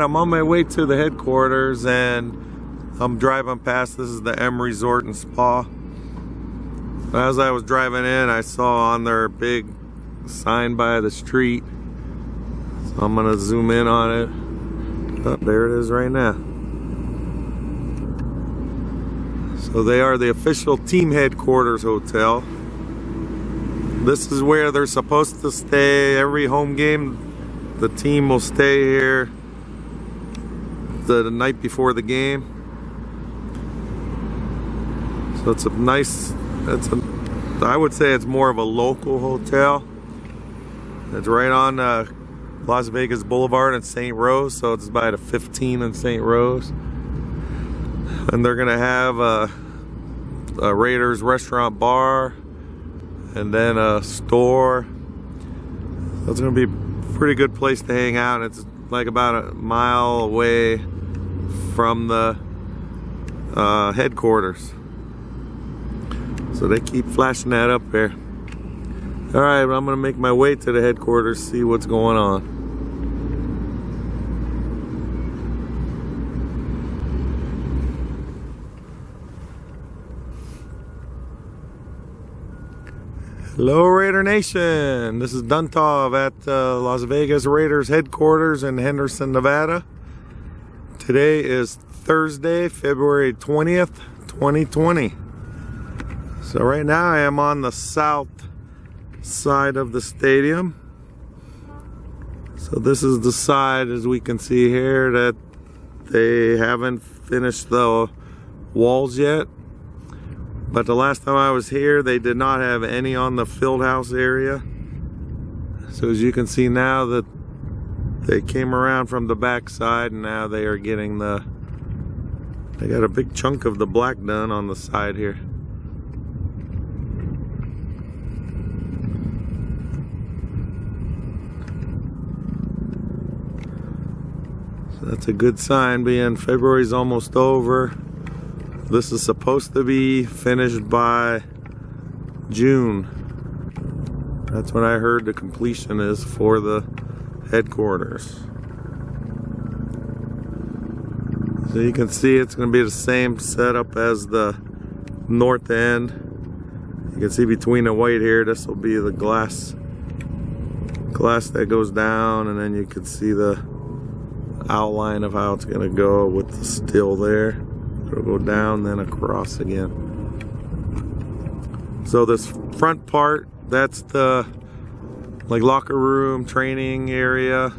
I'm on my way to the headquarters and I'm driving past. This is the M Resort and Spa. As I was driving in, I saw on their big sign by the street. So I'm gonna zoom in on it. Oh, there it is right now. So they are the official team headquarters hotel. This is where they're supposed to stay every home game. The team will stay here the night before the game. So it's a nice, I would say it's more of a local hotel. It's right on Las Vegas Boulevard in St. Rose, so it's by the 15 in St. Rose. And they're gonna have a Raiders restaurant bar and then a store. So it's gonna be a pretty good place to hang out. It's like about a mile away from the headquarters. So they keep flashing that up there. All right, I'm gonna make my way to the headquarters, see what's going on. Hello Raider Nation, this is Duntov at Las Vegas Raiders headquarters in Henderson, Nevada. Today is Thursday, February 20th, 2020. So right now I am on the south side of the stadium. So this is the side, as we can see here, that they haven't finished the walls yet. But the last time I was here, they did not have any on the field house area. So as you can see now that they came around from the back side and now they are getting they got a big chunk of the black done on the side here. So that's a good sign, being February's almost over. This is supposed to be finished by June. That's when I heard the completion is for the headquarters. So you can see it's going to be the same setup as the north end. You can see between the white here, this will be the glass that goes down, and then you can see the outline of how it's going to go with the steel there. It'll go down, then across again. So this front part, that's the locker room, training area.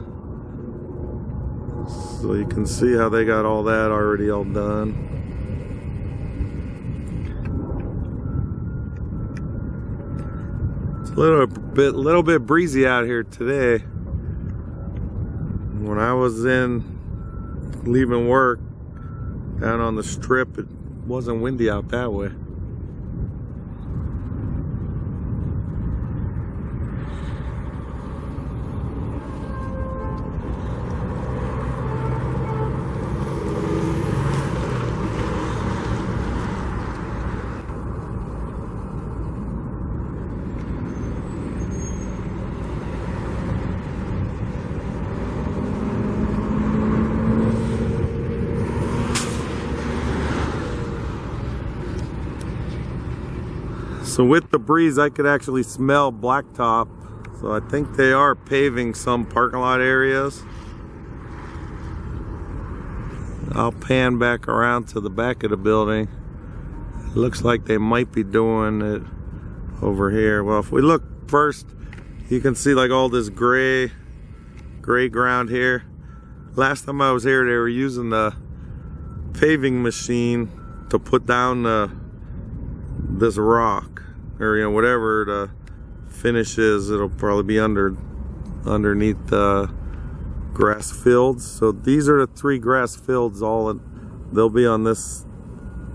So you can see how they got all that already all done. It's a little bit breezy out here today. When I was leaving work down on the strip, it wasn't windy out that way. So with the breeze, I could actually smell blacktop. So I think they are paving some parking lot areas. I'll pan back around to the back of the building. It looks like they might be doing it over here. Well, if we look first, you can see like all this gray ground here. Last time I was here, they were using the paving machine to put down this rock, or whatever the finish is. It'll probably be underneath the grass fields. So these are the 3 grass fields. They'll be on this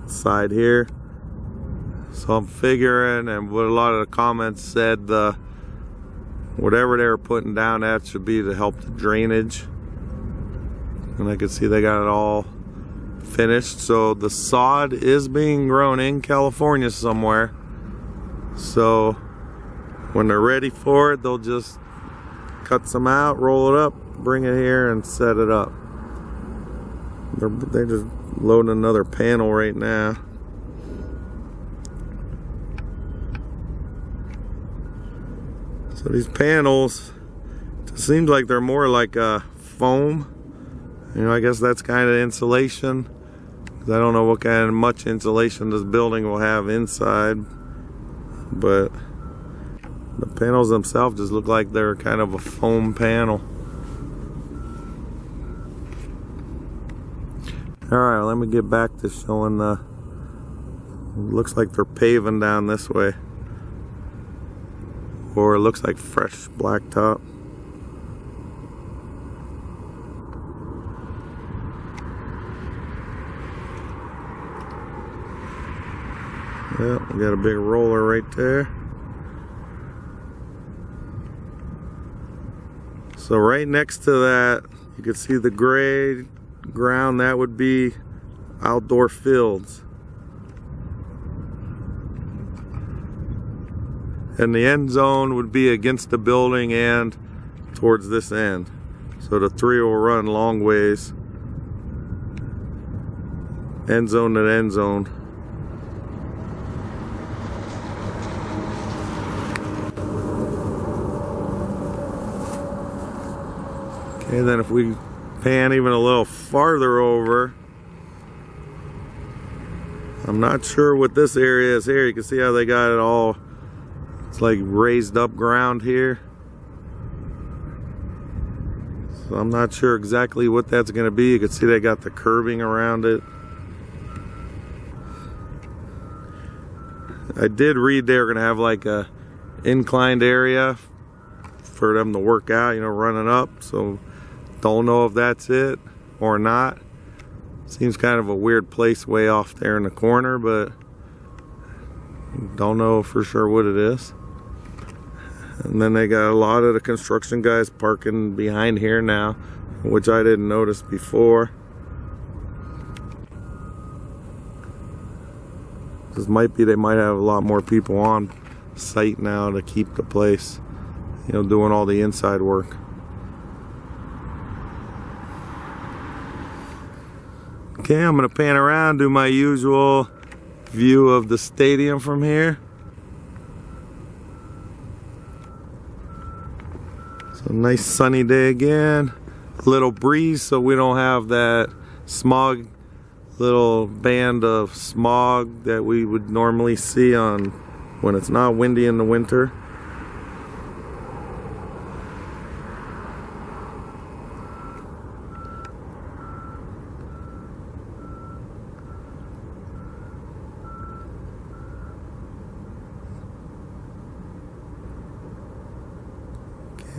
side here. So I'm figuring, and what a lot of the comments said, whatever they were putting down, that should be to help the drainage. And I can see they got it all finished. So the sod is being grown in California somewhere. So when they're ready for it, they'll just cut some out, roll it up, bring it here and set it up. They're just loading another panel right now. So these panels, it seems like they're more like foam. You know, I guess that's kind of insulation. I don't know what kind of much insulation this building will have inside, but the panels themselves just look like they're kind of a foam panel. Alright, let me get back to showing the... Looks like they're paving down this way. Or it looks like fresh blacktop. Yeah, we got a big roller right there. So right next to that, you can see the gray ground. That would be outdoor fields. And the end zone would be against the building and towards this end. So the three will run long ways. End zone to end zone. Okay, then if we pan even a little farther over, I'm not sure what this area is here. You can see how they got it all, it's like raised up ground here. So I'm not sure exactly what that's going to be. You can see they got the curbing around it. I did read they were going to have like a inclined area for them to work out, you know, running up. So don't know if that's it or not. Seems kind of a weird place way off there in the corner, but don't know for sure what it is. And then they got a lot of the construction guys parking behind here now, which I didn't notice before. This might be, they might have a lot more people on site now to keep the place, you know, doing all the inside work. Okay, I'm gonna pan around, do my usual view of the stadium from here. So nice sunny day again. A little breeze so we don't have that smog, little band of smog that we would normally see on when it's not windy in the winter.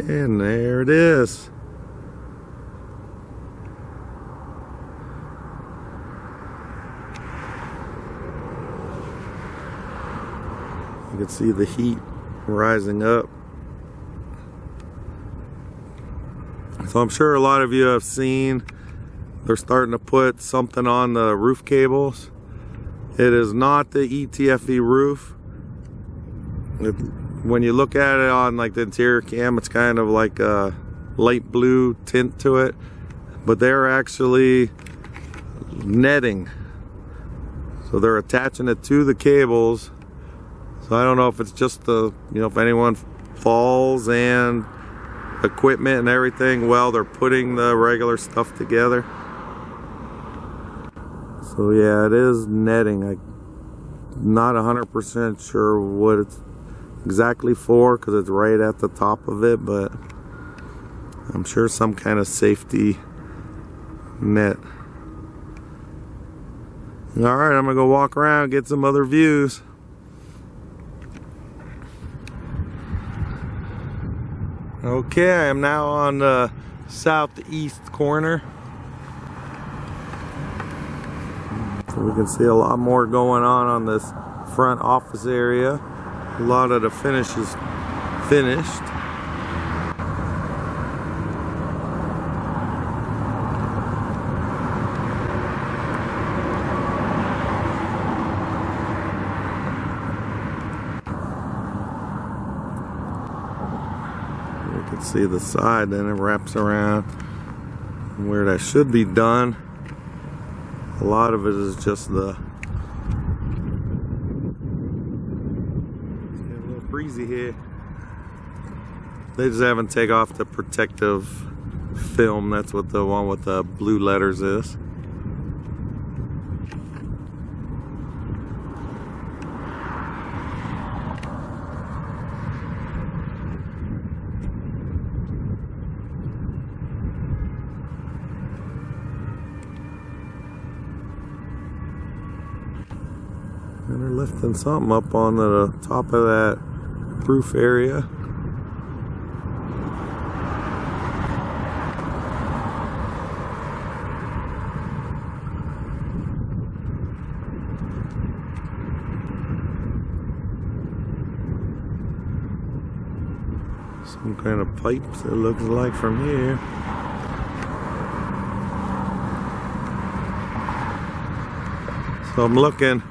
And there it is. You can see the heat rising up. So I'm sure a lot of you have seen they're starting to put something on the roof cables. It is not the ETFE roof. When you look at it on like the interior cam, it's kind of like a light blue tint to it, but they're actually netting. So they're attaching it to the cables. So I don't know if it's just the, you know, if anyone falls and equipment and everything, well, they're putting the regular stuff together. So yeah, it is netting. I'm not 100% sure what it's exactly for, because it's right at the top of it, but I'm sure some kind of safety net. Alright, I'm gonna go walk around, get some other views. Okay, I am now on the southeast corner. So we can see a lot more going on this front office area. A lot of the finish is finished. You can see the side, then it wraps around where that should be done. A lot of it is just the... It's getting a little breezy here. They just haven't taken off the protective film. That's what the one with the blue letters is. And they're lifting something up on the top of that roof area. Some kind of pipes, it looks like, from here. So I'm looking,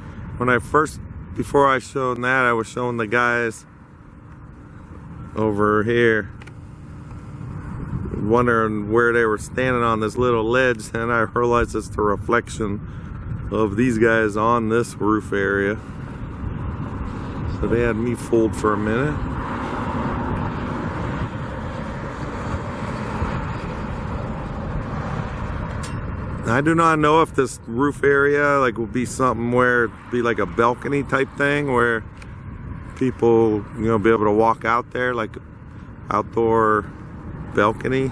before I showed that, I was showing the guys over here, wondering where they were standing on this little ledge, and I realized it's the reflection of these guys on this roof area. So they had me fooled for a minute. I do not know if this roof area will be something where it'd be like a balcony type thing where people, be able to walk out there, like outdoor balcony.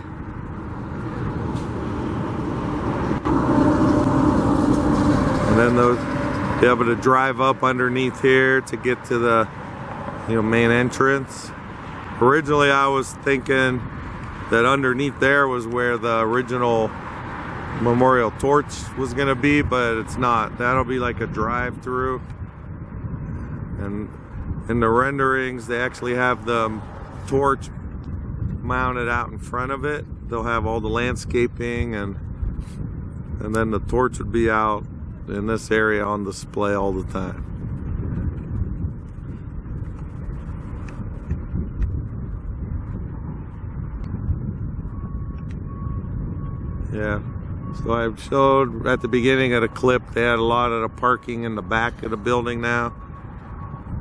And then be able to drive up underneath here to get to the main entrance. Originally I was thinking that underneath there was where the original Memorial Torch was gonna be, but it's not. That'll be like a drive-through. And in the renderings, they actually have the torch mounted out in front of it. They'll have all the landscaping, and then the torch would be out in this area on display all the time. Yeah. So I showed at the beginning of the clip, they had a lot of the parking in the back of the building now.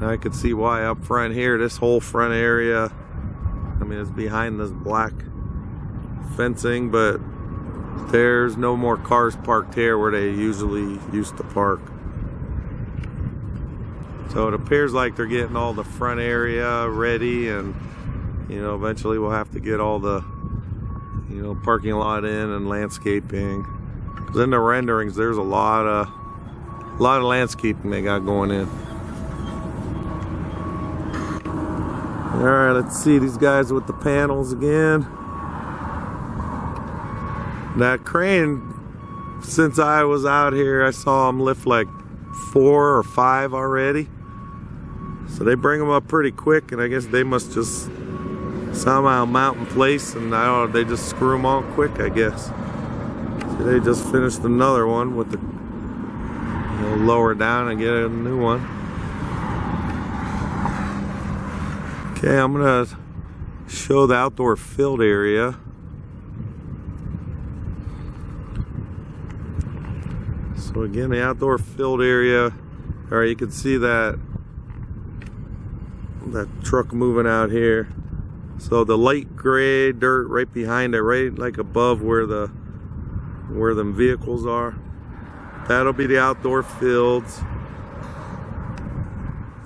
And I could see why up front here, this whole front area, it's behind this black fencing, but there's no more cars parked here where they usually used to park. So it appears like they're getting all the front area ready, and eventually we'll have to get all the parking lot in and landscaping. Because in the renderings, there's a lot of landscaping they got going in. All right, let's see these guys with the panels again. That crane, since I was out here, I saw them lift like 4 or 5 already. So they bring them up pretty quick, and I guess they must just somehow mount in place, and they just screw them on quick, I guess. So they just finished another one with the lower down and get a new one. Okay, I'm gonna show the outdoor field area. So again, the outdoor field area. All right, you can see that truck moving out here. So the light gray dirt right behind it, right like above where them vehicles are, that'll be the outdoor fields.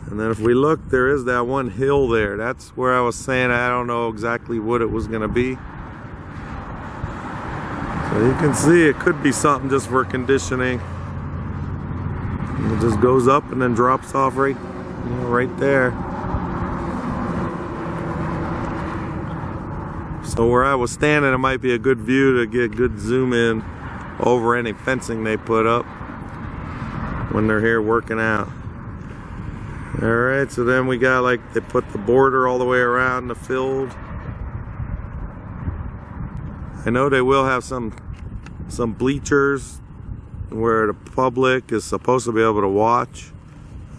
And then if we look, there is that one hill there. That's where I was saying I don't know exactly what it was gonna be. So you can see it could be something just for conditioning. It just goes up and then drops off right there. So where I was standing, it might be a good view to get good zoom in over any fencing they put up when they're here working out. All right, so then we got they put the border all the way around the field. I know they will have some bleachers where the public is supposed to be able to watch.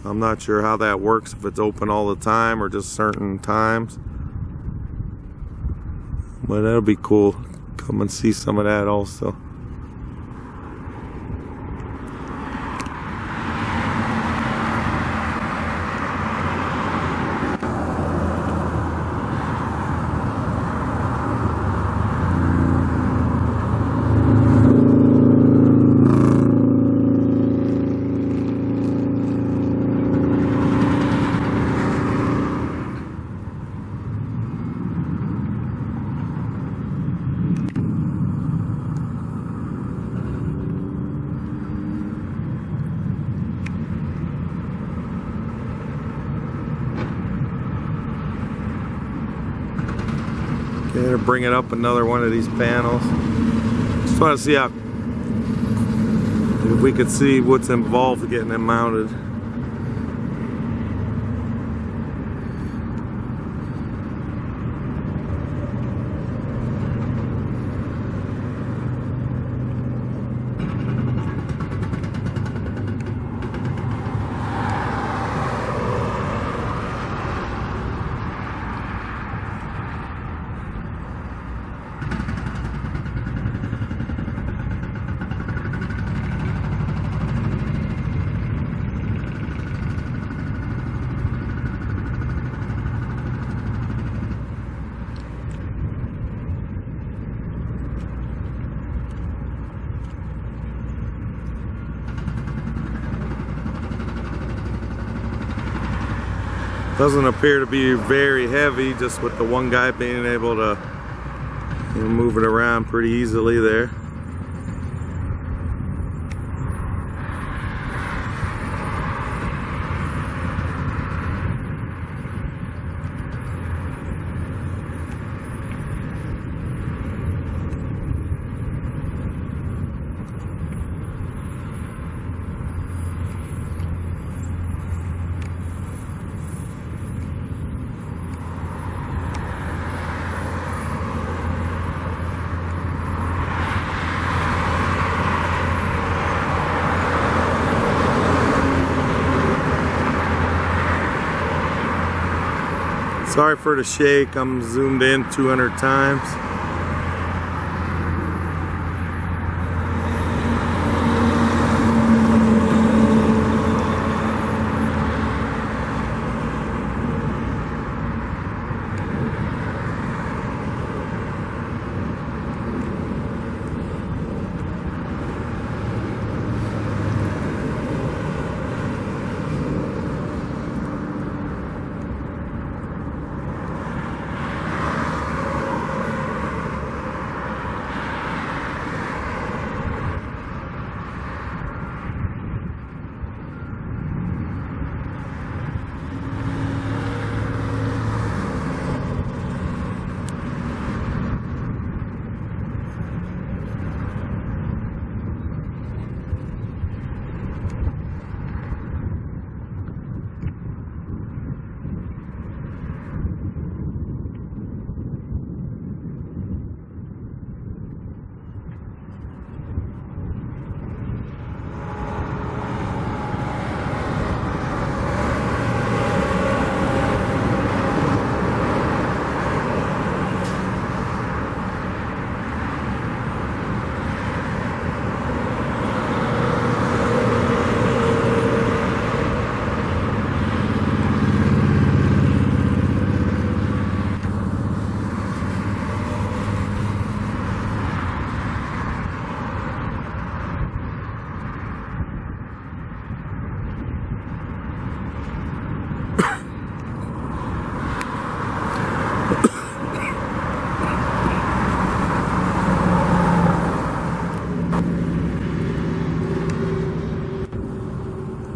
I'm not sure how that works, if it's open all the time or just certain times. But that'll be cool. Come and see some of that also. Okay, they're bringing up another one of these panels. Just want to see how, if we could see what's involved with getting them mounted. Doesn't appear to be very heavy, just with the one guy being able to, you know, move it around pretty easily there. Sorry for the shake, I'm zoomed in 200 times.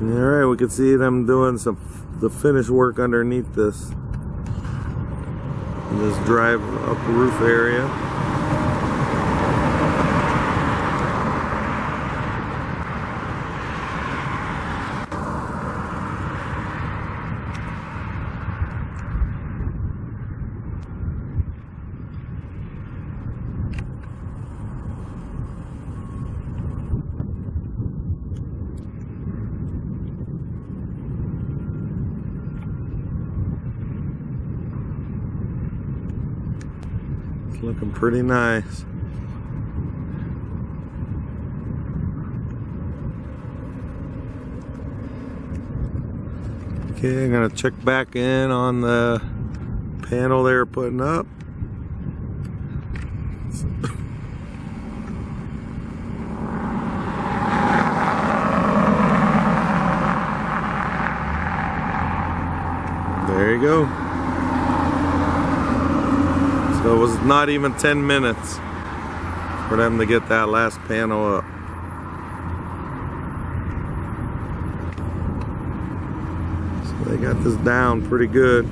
Alright, we can see them doing the finish work underneath this. This drive up roof area. Looking pretty nice. Okay, I'm gonna check back in on the panel they're putting up. There you go. So it was not even 10 minutes for them to get that last panel up. So they got this down pretty good.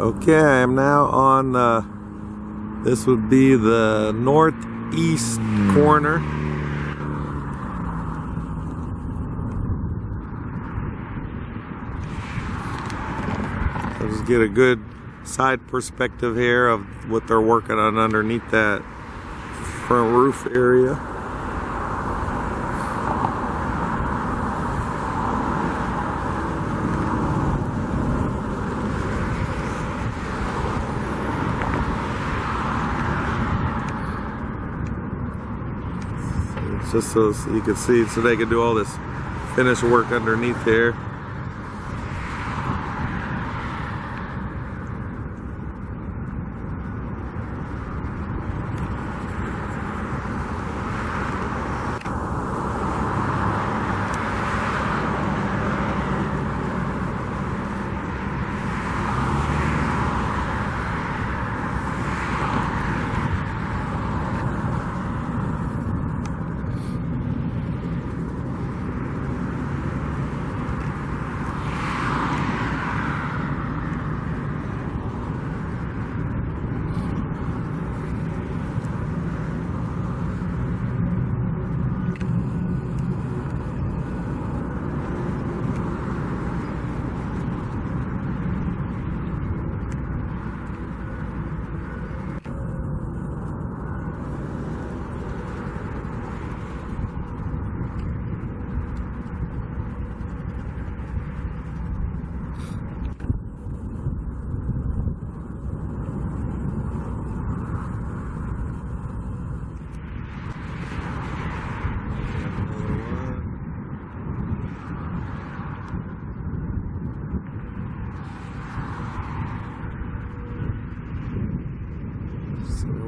Okay, I am now on this would be the northeast corner. I'll just get a good side perspective here of what they're working on underneath that front roof area. Just so you can see, so they can do all this finish work underneath here.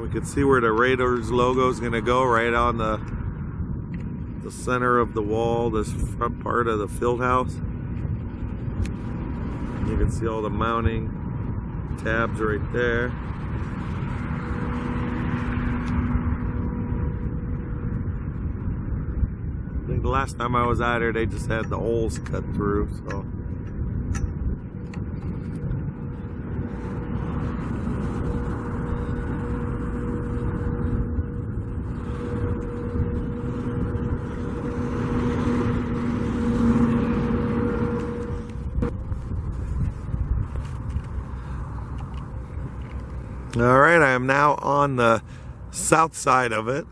We can see where the Raiders logo is going to go, right on the center of the wall, this front part of the field house. You can see all the mounting tabs right there. I think the last time I was out here, they just had the holes cut through, so. Alright, I am now on the south side of it.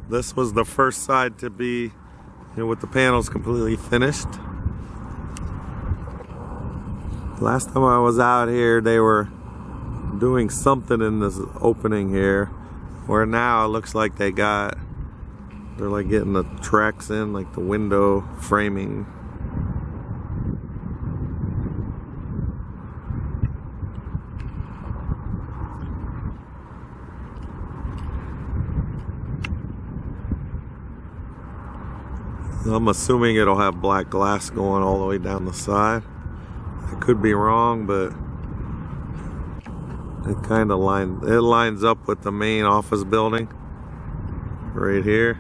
This was the first side to be, with the panels completely finished. Last time I was out here, they were doing something in this opening here, where now it looks like they're like getting the tracks in, like the window framing. I'm assuming it'll have black glass going all the way down the side. I could be wrong, but it kind of lines up with the main office building right here.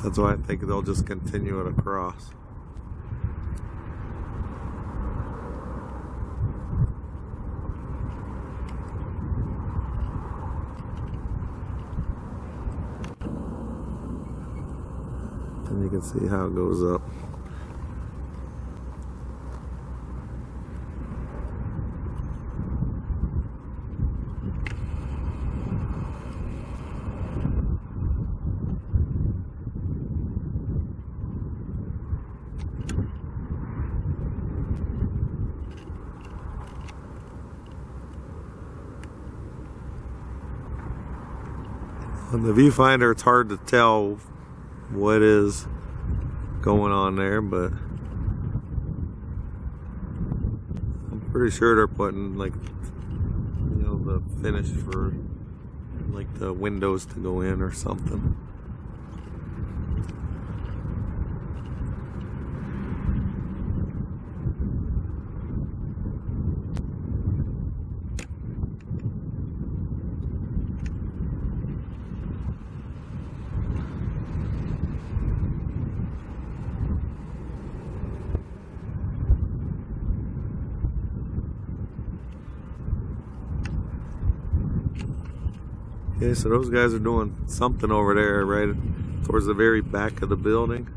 That's why I think they'll just continue it across. And you can see how it goes up. On the viewfinder, it's hard to tell what is going on there, but I'm pretty sure they're putting, like, the finish for like the windows to go in or something. Okay, so those guys are doing something over there, right towards the very back of the building.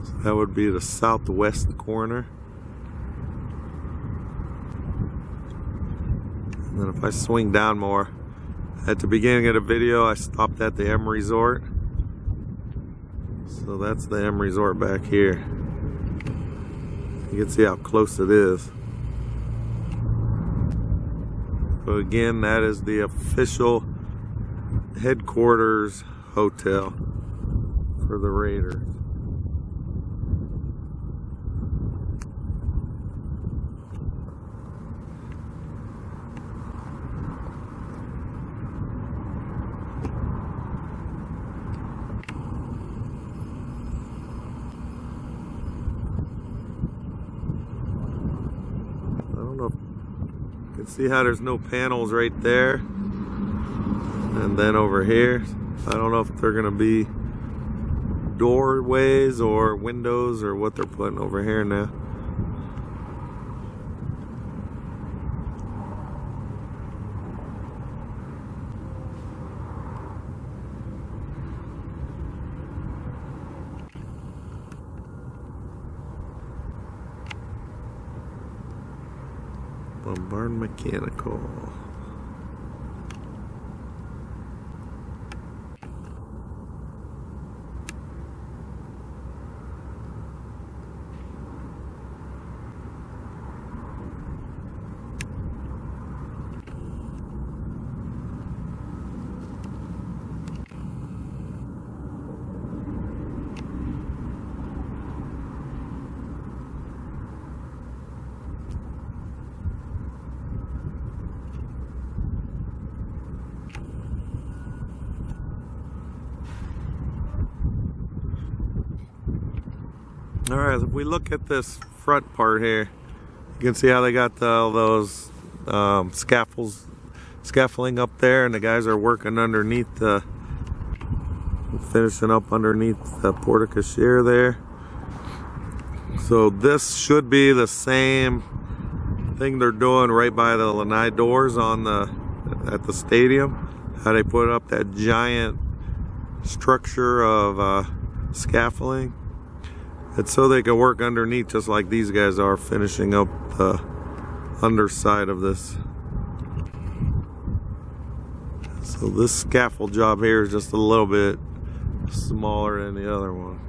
So that would be the southwest corner. And then if I swing down more, at the beginning of the video, I stopped at the M Resort. So that's the M Resort back here. You can see how close it is. So again, that is the official headquarters hotel for the Raiders. I don't know if you can see how there's no panels right there. And then over here, I don't know if they're gonna be doorways or windows or what they're putting over here now. Bombard Mechanical. Alright, if we look at this front part here, you can see how they got all those scaffolding up there, and the guys are working underneath finishing up underneath the porte cochere there. So this should be the same thing they're doing right by the lanai doors at the stadium. How they put up that giant structure of scaffolding. It's so they can work underneath just like these guys are finishing up the underside of this. So this scaffold job here is just a little bit smaller than the other one.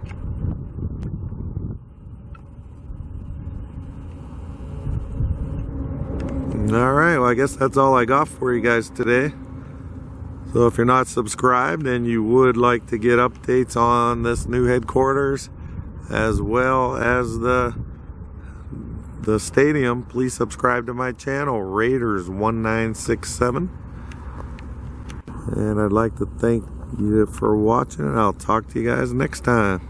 Alright, well I guess that's all I got for you guys today. So if you're not subscribed and you would like to get updates on this new headquarters as well as the stadium, please subscribe to my channel, Raiders1967. And I'd like to thank you for watching, and I'll talk to you guys next time.